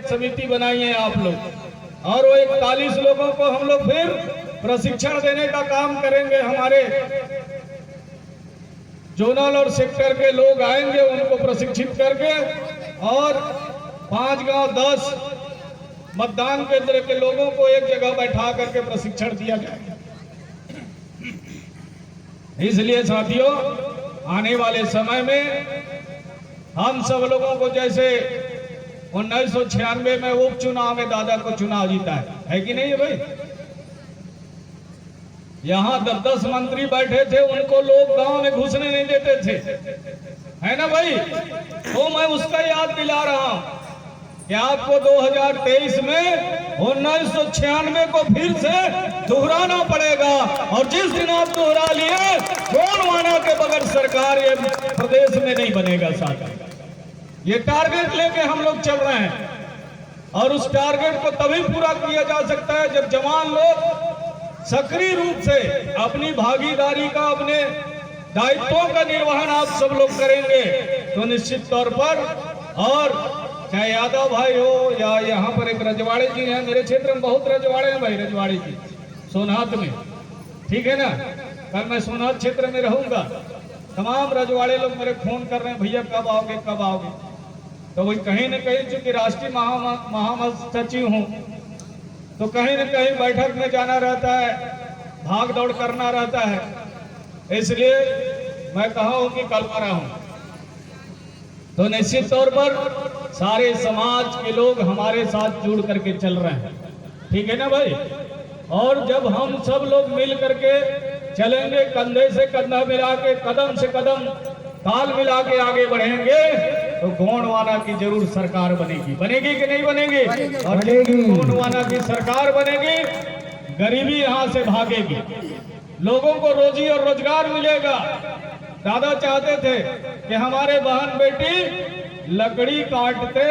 एक समिति बनाई है आप लोग, और वो 41 लोगों को हम लोग फिर प्रशिक्षण देने का काम करेंगे। हमारे जोनल और सेक्टर के लोग आएंगे, उनको प्रशिक्षित करके, और 5 गांव 10 मतदान केंद्र के लोगों को एक जगह बैठा करके प्रशिक्षण दिया जाएगा। इसलिए साथियों, आने वाले समय में हम सब लोगों को, जैसे 1996 में उपचुनाव में दादा को चुनाव जीता है कि नहीं है भाई? यहाँ 10-10 मंत्री बैठे थे, उनको लोग गांव में घुसने नहीं देते थे, है ना भाई? तो मैं उसका याद दिला रहा हूं कि आपको 2023 में 1996 को फिर से दोहराना पड़ेगा, और जिस दिन आप दोहरा लिए, गोंडवाना के बगैर सरकार ये प्रदेश में नहीं बनेगा। साथ ये टारगेट लेके हम लोग चल रहे हैं, और उस टारगेट को तभी पूरा किया जा सकता है जब जवान लोग सक्रिय रूप से अपनी भागीदारी का, अपने दायित्वों का निर्वहन आप सब लोग करेंगे तो निश्चित तौर पर, और चाहे यादव भाई हो या यहाँ पर एक रजवाड़े जी हैं, मेरे क्षेत्र में बहुत रजवाड़े हैं भाई, रजवाड़े जी सोनात में, ठीक है ना? कल मैं सोनात क्षेत्र में रहूंगा, तमाम रजवाड़े लोग मेरे फोन कर रहे हैं, भैया कब आओगे कब आओगे? तो वही कहीं न कहीं, चूंकि राष्ट्रीय महासचिव हूँ, तो कहीं न कहीं बैठक में जाना रहता है, भाग दौड़ करना रहता है, इसलिए मैं कहा हूं कि कल आ रहा हूं। तो निश्चित तौर पर सारे समाज के लोग हमारे साथ जुड़ करके चल रहे हैं, ठीक है ना भाई? और जब हम सब लोग मिल करके चलेंगे, कंधे से कंधा मिला के, कदम से कदम ताल मिला के आगे बढ़ेंगे, तो गोंडवाना की जरूर सरकार बनेगी। बनेगी कि नहीं बनेगी? और गोंडवाना की सरकार बनेगी, गरीबी यहाँ से भागेगी, लोगों को रोजी और रोजगार मिलेगा। दादा चाहते थे कि हमारे बहन बेटी लकड़ी काटते,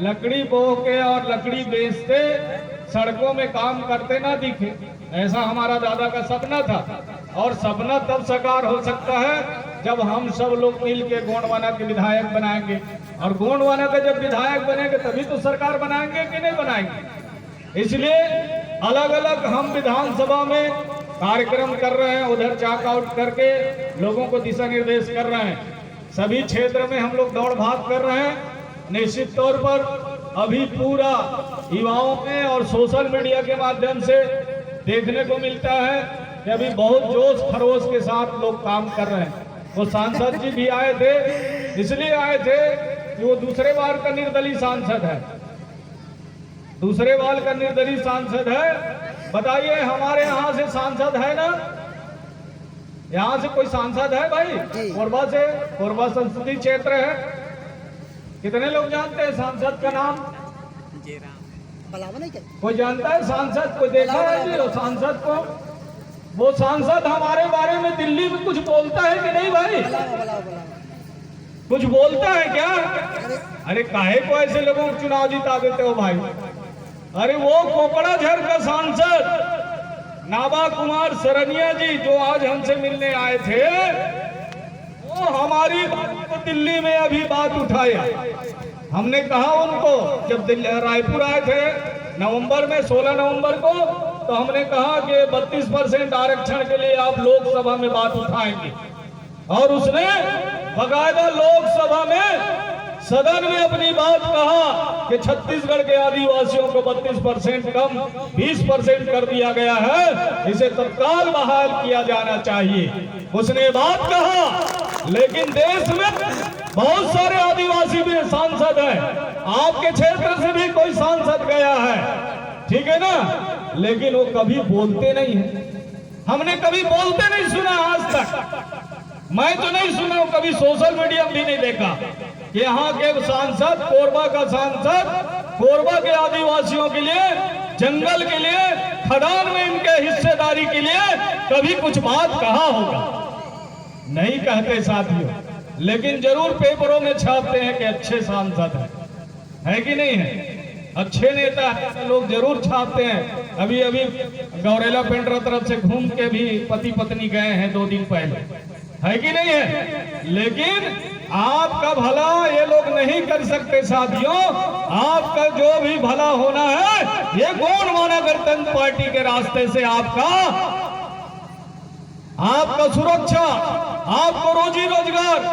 लकड़ी बो के और लकड़ी बेचते, सड़कों में काम करते ना दिखे। ऐसा हमारा दादा का सपना था, और सपना तब साकार हो सकता है जब हम सब लोग मिल के गोंडवाना के विधायक बनाएंगे, और गोंडवाना का जब विधायक बनेंगे तभी तो सरकार बनाएंगे कि नहीं बनाएंगे। इसलिए अलग अलग हम विधानसभा में कार्यक्रम कर रहे हैं, उधर चॉक आउट करके लोगों को दिशा निर्देश कर रहे हैं, सभी क्षेत्र में हम लोग दौड़ भाग कर रहे हैं। निश्चित तौर पर अभी पूरा युवाओं में और सोशल मीडिया के माध्यम से देखने को मिलता है कि अभी बहुत जोश खरोश के साथ लोग काम कर रहे हैं। वो सांसद जी भी आए थे, इसलिए आए थे कि वो दूसरे बार का निर्दलीय सांसद है, दूसरे बार का निर्दलीय सांसद है। बताइए, हमारे यहाँ से सांसद है ना? यहाँ से कोई सांसद है भाई? कोरबा से, कोरबा संसदीय क्षेत्र है। कितने लोग जानते हैं सांसद का नाम? कोई जानता है सांसद? कोई देखा है जी वो सांसद को? वो सांसद हमारे बारे में दिल्ली में कुछ बोलता है कि नहीं भाई? कुछ बोलता है क्या? अरे काहे को ऐसे लोगों को चुनाव जिता देते हो भाई? अरे वो कोकड़ाझर का सांसद नाबा कुमार सरनिया जी जो आज हमसे मिलने आए थे, वो हमारी बात को दिल्ली में अभी बात उठाया। हमने कहा उनको, जब रायपुर आए थे नवंबर में, 16 नवंबर को, तो हमने कहा कि 32% आरक्षण के लिए आप लोकसभा में बात उठाएंगे, और उसने बकायदा लोकसभा में सदन में अपनी बात कहा कि छत्तीसगढ़ के आदिवासियों को 32% कम 20% कर दिया गया है, इसे तत्काल बहाल किया जाना चाहिए, उसने बात कहा। लेकिन देश में बहुत सारे आदिवासी भी सांसद हैं, आपके क्षेत्र से भी कोई सांसद गया है, ठीक है ना? लेकिन वो कभी बोलते नहीं है, हमने कभी बोलते नहीं सुना आज तक। मैं तो नहीं सुना, कभी सोशल मीडिया में भी नहीं देखा कि यहाँ के सांसद, कोरबा का सांसद, कोरबा के आदिवासियों के लिए, जंगल के लिए, खदान में इनके हिस्सेदारी के लिए कभी कुछ बात कहा होगा? नहीं कहते साथियों, लेकिन जरूर पेपरों में छापते हैं कि अच्छे सांसद है कि नहीं है? अच्छे नेता लोग जरूर छापते हैं। अभी अभी गौरेला पेंड्रा तरफ से घूम के भी पति पत्नी गए हैं 2 दिन पहले, है कि नहीं है? लेकिन आपका भला ये लोग नहीं कर सकते साथियों। आपका जो भी भला होना है ये गोंडवाना गणतंत्र पार्टी के रास्ते से आपका सुरक्षा, आपको रोजी रोजगार,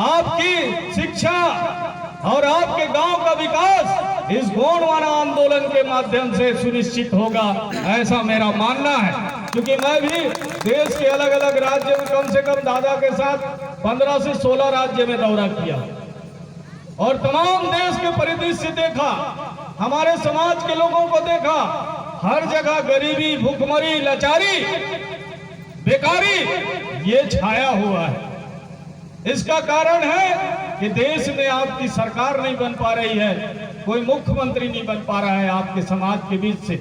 आपकी शिक्षा और आपके गांव का विकास इस गोंडवाना आंदोलन के माध्यम से सुनिश्चित होगा, ऐसा मेरा मानना है। क्योंकि मैं भी देश के अलग अलग राज्य में कम से कम दादा के साथ 15 से 16 राज्य में दौरा किया और तमाम देश के परिदृश्य देखा, हमारे समाज के लोगों को देखा। हर जगह गरीबी, भूखमरी, लाचारी, बेकारी ये छाया हुआ है। इसका कारण है कि देश में आपकी सरकार नहीं बन पा रही है, कोई मुख्यमंत्री नहीं बन पा रहा है आपके समाज के बीच से,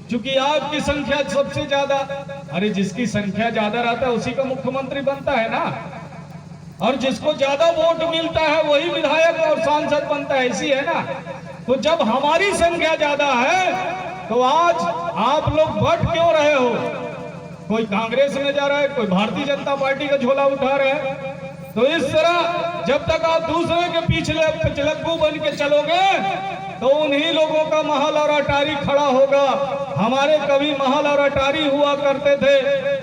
क्योंकि आपकी संख्या सबसे ज्यादा। अरे जिसकी संख्या ज्यादा रहता है उसी का मुख्यमंत्री बनता है ना, और जिसको ज्यादा वोट मिलता है वही विधायक और सांसद बनता है, ऐसी है ना। तो जब हमारी संख्या ज्यादा है तो आज आप लोग बढ़ क्यों रहे हो? कोई कांग्रेस में जा रहा है, कोई भारतीय जनता पार्टी का झोला उठा रहे हैं। तो इस तरह जब तक आप दूसरे के पीछे लग्गू बन के चलोगे तो उन्हीं लोगों का महल और अटारी खड़ा होगा। हमारे कभी महल और अटारी हुआ करते थे,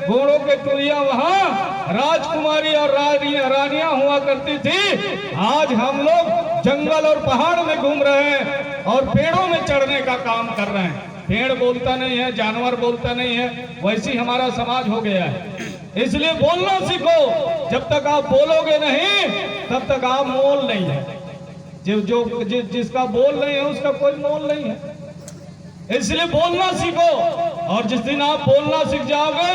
घोड़ों के टोलियां वहां राजकुमारी और रानियां हुआ करती थी। आज हम लोग जंगल और पहाड़ में घूम रहे हैं और पेड़ों में चढ़ने का काम कर रहे हैं। पेड़ बोलता नहीं है, जानवर बोलता नहीं है, वैसी हमारा समाज हो गया है। इसलिए बोलना सीखो। जब तक आप बोलोगे नहीं तब तक आप मोल नहीं है। जिसका बोल नहीं है उसका कोई मोल नहीं है। इसलिए बोलना सीखो, और जिस दिन आप बोलना सीख जाओगे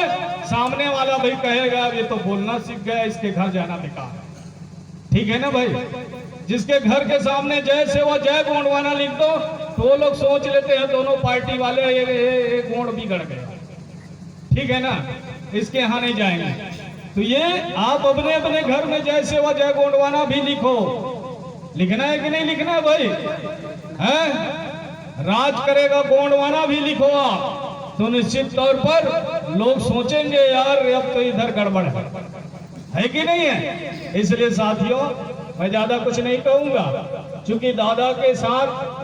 सामने वाला भाई कहेगा ये तो बोलना सीख गया, इसके घर जाना बेकार। ठीक है ना भाई? जिसके घर के सामने जय सेवा जय गोंडवाना लिख दो तो वो लोग सोच लेते हैं दोनों पार्टी वाले ये गोंड बिगड़ गए। ठीक है ना, इसके यहाँ नहीं जाएंगे। तो ये आप अपने अपने घर में जय सेवा जय गोंडवाना भी लिखो। लिखना है कि नहीं लिखना है भाई? हैं? राज करेगा गोंडवाना भी लिखो आप, तो निश्चित तौर पर लोग सोचेंगे यार अब तो इधर गड़बड़ है कि नहीं है? इसलिए साथियों मैं ज्यादा कुछ नहीं कहूंगा, क्योंकि दादा के साथ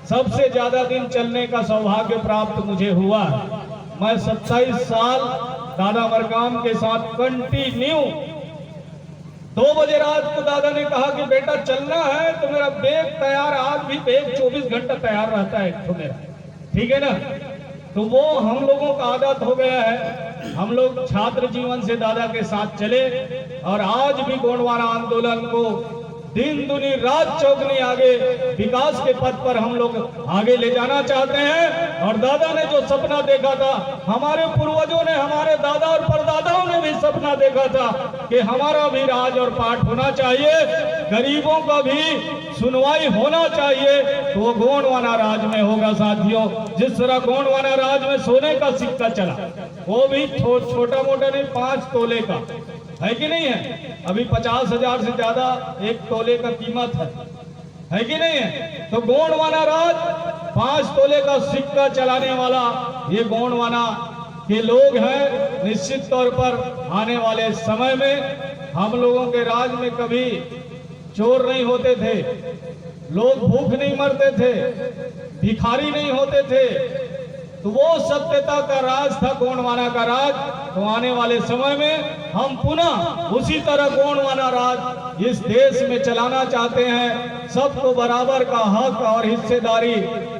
सबसे ज्यादा दिन चलने का सौभाग्य प्राप्त मुझे हुआ। मैं 27 साल दादा मरकाम के साथ कंटिन्यू 2 बजे रात को दादा ने कहा कि बेटा चलना है तो मेरा बैग तैयार, आज भी बैग 24 घंटा तैयार रहता है तो मेरा। ठीक है ना? तो वो हम लोगों का आदत हो गया है। हम लोग छात्र जीवन से दादा के साथ चले और आज भी गोंडवाना आंदोलन को दिन दुनी रात चौगनी आगे विकास के पथ पर हम लोग आगे ले जाना चाहते हैं। और दादा ने जो सपना देखा था, हमारे पूर्वजों ने, हमारे दादा और परदादाओं ने भी सपना देखा था कि हमारा भी राज और पाठ होना चाहिए, गरीबों का भी सुनवाई होना चाहिए, तो वो गोंडवाना राज में होगा साथियों। जिस तरह गोंडवाना राज में सोने का सिक्का चला, वो भी छोटा मोटा नहीं, 5 तोले का है कि नहीं है? अभी 50,000 से ज्यादा 1 तोले का कीमत है कि नहीं है? तो गोंडवाना राज 5 तोले का सिक्का चलाने वाला ये गोंडवाना के लोग हैं। निश्चित तौर पर आने वाले समय में हम लोगों के राज में कभी चोर नहीं होते थे, लोग भूख नहीं मरते थे, भिखारी नहीं होते थे। तो वो सत्यता का राज था गोंडवाना का राज। तो आने वाले समय में हम पुनः उसी तरह गोंडवाना राज इस देश में चलाना चाहते हैं। सबको बराबर का हक और हिस्सेदारी,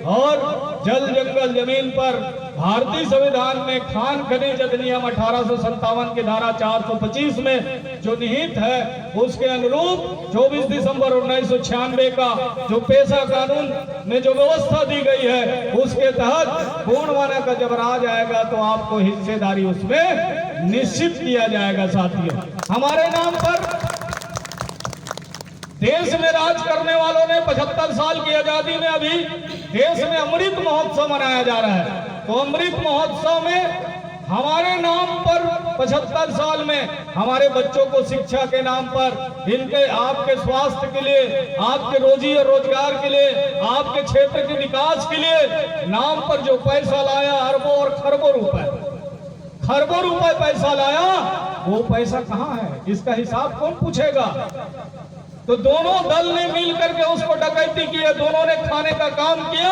और जल जंगल जमीन पर भारतीय संविधान में खान खनिज अधिनियम 1857 की धारा 425 में जो निहित है, उसके अनुरूप 24 दिसंबर 1996 का जो पेशा कानून में जो व्यवस्था दी गई है, उसके तहत गोंडवाना का जब राज आएगा तो आपको हिस्सेदारी उसमें निश्चित किया जाएगा। साथियों, हमारे नाम पर देश में राज करने वालों ने 75 साल की आजादी में अभी देश में अमृत महोत्सव मनाया जा रहा है। तो अमृत महोत्सव में हमारे नाम पर 75 साल में हमारे बच्चों को शिक्षा के नाम पर, इनके आपके स्वास्थ्य के लिए, आपके रोजी और रोजगार के लिए, आपके क्षेत्र के विकास के लिए नाम पर जो पैसा लाया, अरबों और खरबों रुपए पैसा लाया, वो पैसा कहाँ है? इसका हिसाब कौन पूछेगा? तो दोनों दल ने मिल करके उसको डकैती की है, दोनों ने खाने का काम किया।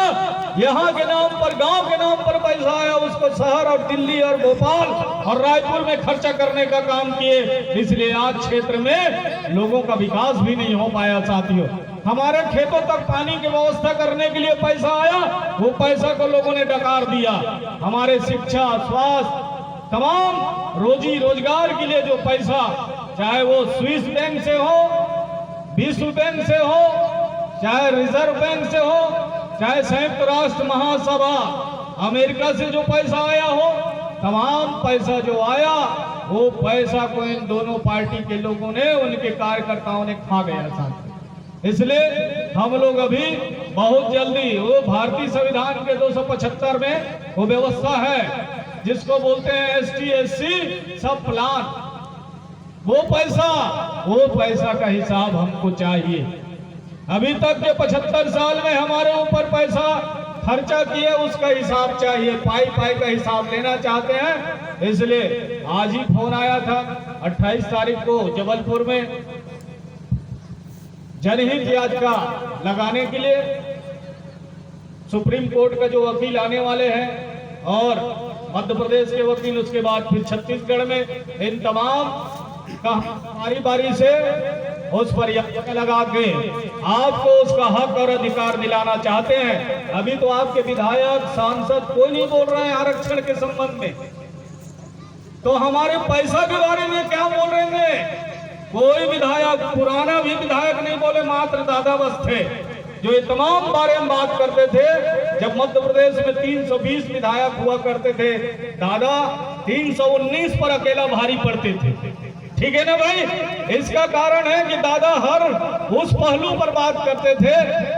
यहाँ के नाम पर, गांव के नाम पर पैसा आया, उसको शहर और दिल्ली और भोपाल और रायपुर में खर्चा करने का काम किए। इसलिए आज क्षेत्र में लोगों का विकास भी नहीं हो पाया। साथियों, हमारे खेतों तक पानी की व्यवस्था करने के लिए पैसा आया, वो पैसा को लोगों ने डकार दिया। हमारे शिक्षा, स्वास्थ्य, तमाम रोजी रोजगार के लिए जो पैसा, चाहे वो स्विस बैंक से हो, विश्व बैंक से हो, चाहे रिजर्व बैंक से हो, चाहे संयुक्त राष्ट्र महासभा अमेरिका से जो पैसा आया हो, तमाम पैसा जो आया वो पैसा को इन दोनों पार्टी के लोगों ने, उनके कार्यकर्ताओं ने खा गया था। इसलिए हम लोग अभी बहुत जल्दी, वो भारतीय संविधान के 275 में वो व्यवस्था है जिसको बोलते हैं ST SC सब प्लान, वो पैसा का हिसाब हमको चाहिए। अभी तक के 75 साल में हमारे ऊपर पैसा खर्चा किए, उसका हिसाब चाहिए। पाई का हिसाब लेना चाहते हैं। इसलिए आज ही फोन आया था 28 तारीख को जबलपुर में जनहित याचिका लगाने के लिए। सुप्रीम कोर्ट का जो वकील आने वाले हैं और मध्य प्रदेश के वकील, उसके बाद फिर छत्तीसगढ़ में, इन तमाम का बारी से उस पर याचिका लगा के आपको उसका हक और अधिकार दिलाना चाहते हैं। अभी तो आपके विधायक, सांसद कोई नहीं बोल रहे हैं आरक्षण के संबंध में, तो हमारे पैसा के बारे में क्या बोल रहे हैं? कोई विधायक, पुराना भी विधायक नहीं बोले, मात्र दादा बस थे जो ये तमाम बारे में बात करते थे। जब मध्य प्रदेश में 320 विधायक हुआ करते थे, दादा 319 पर अकेला भारी पड़ते थे। ठीक है ना भाई? इसका कारण है कि दादा हर उस पहलू पर बात करते थे,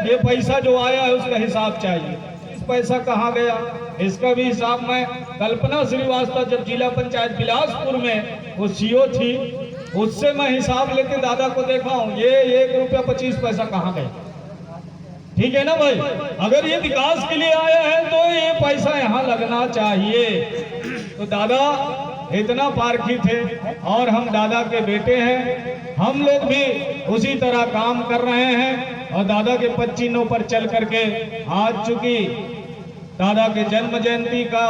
ये पैसा जो आया है उसका हिसाब चाहिए। इस पैसा कहाँ गया, इसका भी हिसाब मैं, कल्पना श्रीवास्तव जब जिला पंचायत बिलासपुर में वो CO थी, उससे मैं हिसाब लेके दादा को देखा हूँ, ये 1 रुपया 25 पैसा कहाँ गए। ठीक है ना भाई? अगर ये विकास के लिए आया है तो ये पैसा यहाँ लगना चाहिए। तो दादा इतना पारखी थे और हम दादा के बेटे हैं, हम लोग भी उसी तरह काम कर रहे हैं। और दादा के 25 चिन्हों पर चल करके आज चूंकि दादा के जन्म जयंती का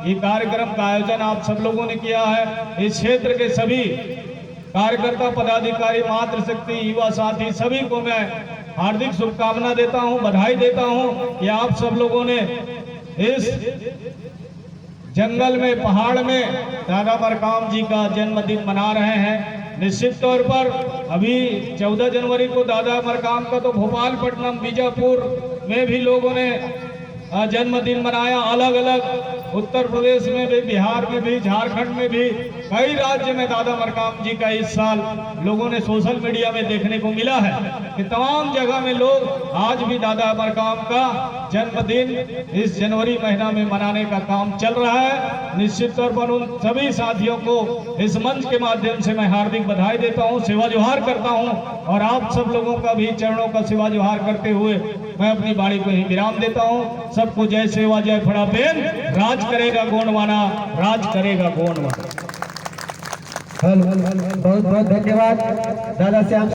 ये कार्यक्रम का आयोजन आप सब लोगों ने किया है, इस क्षेत्र के सभी कार्यकर्ता, पदाधिकारी, मातृशक्ति, युवा साथी सभी को मैं हार्दिक शुभकामना देता हूं, बधाई देता हूं कि आप सब लोगों ने इस जंगल में, पहाड़ में दादा मरकाम जी का जन्मदिन मना रहे हैं। निश्चित तौर पर अभी 14 जनवरी को दादा मरकाम का तो भोपालपट्टनम, बीजापुर में भी लोगों ने जन्मदिन मनाया। अलग अलग उत्तर प्रदेश में भी, बिहार में भी, झारखंड में भी, कई राज्य में दादा मरकाम जी का इस साल लोगों ने सोशल मीडिया में देखने को मिला है कि तमाम जगह में लोग आज भी दादा मरकाम का जन्मदिन इस जनवरी महीना में मनाने का काम चल रहा है। निश्चित तौर पर उन सभी साथियों को इस मंच के माध्यम से मैं हार्दिक बधाई देता हूँ, सेवा जोहार करता हूँ और आप सब लोगों का भी चरणों का सेवा जोहार करते हुए मैं अपनी वाणी को ही विराम देता हूँ। सबको जय सेवा, जय फड़ापेन। राज करेगा गोंडवाना, राज करेगा गोंडवाना। बहुत बहुत धन्यवाद दादा श्याम।